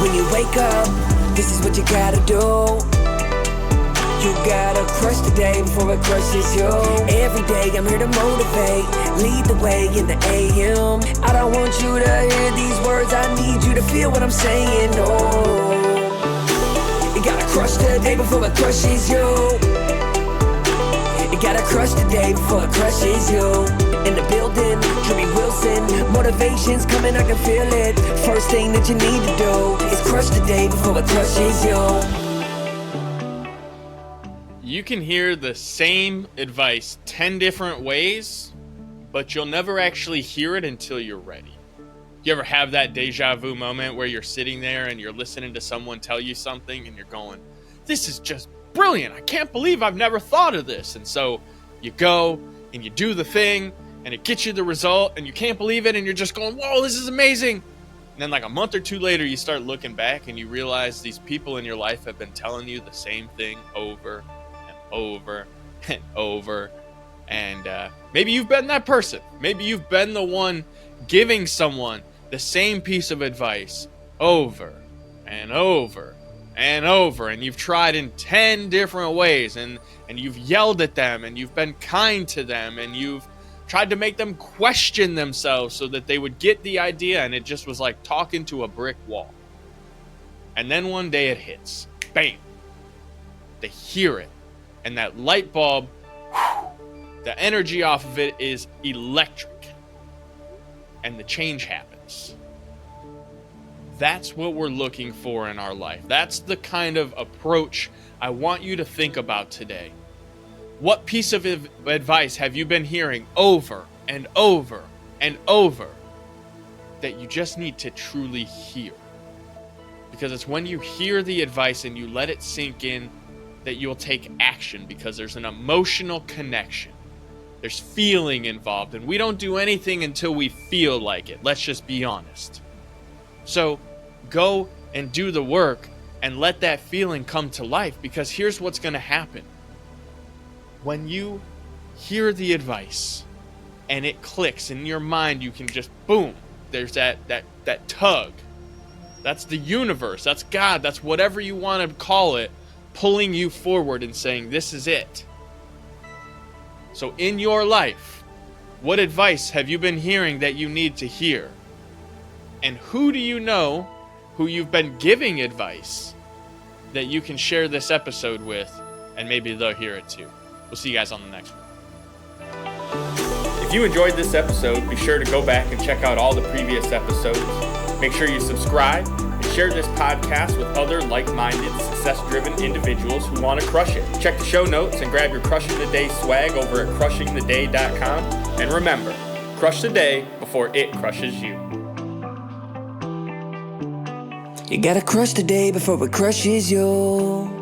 When you wake up, this is what you gotta do. You gotta crush the day before it crushes you. Every day I'm here to motivate, lead the way in the AM. I don't want you to hear these words, I need you to feel what I'm saying. Oh, you gotta crush the day before it crushes you. You gotta crush the day before it crushes you. In the building, Drewbie Wilson, motivation's coming, I can feel it. First thing that you need to do is crush the day before it crushes you. You can hear the same advice 10 different ways, but you'll never actually hear it until you're ready. You ever have that deja vu moment where you're sitting there and you're listening to someone tell you something and you're going, this is just brilliant. I can't believe I've never thought of this. And so you go and you do the thing and it gets you the result and you can't believe it and you're just going, whoa, this is amazing. And then like a month or two later, you start looking back and you realize these people in your life have been telling you the same thing over and over, and maybe you've been that person. Maybe you've been the one giving someone the same piece of advice over and over and over, and you've tried in 10 different ways, and you've yelled at them, and you've been kind to them, and you've tried to make them question themselves so that they would get the idea, and it just was like talking to a brick wall. And then one day it hits. Bam! They hear it. And that light bulb, the energy off of it is electric. And the change happens. That's what we're looking for in our life. That's the kind of approach I want you to think about today. What piece of advice have you been hearing over and over and over that you just need to truly hear? Because it's when you hear the advice and you let it sink in that you'll take action, because there's an emotional connection. There's feeling involved, and we don't do anything until we feel like it. Let's just be honest. So go and do the work and let that feeling come to life, because here's what's going to happen. When you hear the advice and it clicks in your mind, you can just boom, there's that tug. That's the universe, that's God, that's whatever you want to call it, pulling you forward and saying, this is it. So in your life, what advice have you been hearing that you need to hear? And who do you know who you've been giving advice that you can share this episode with, and maybe they'll hear it too. We'll see you guys on the next one. If you enjoyed this episode, be sure to go back and check out all the previous episodes. Make sure you subscribe and share this podcast with other like-minded, success-driven individuals who want to crush it. Check the show notes and grab your Crushing the Day swag over at crushingtheday.com. And remember, crush the day before it crushes you. You gotta crush the day before it crushes you.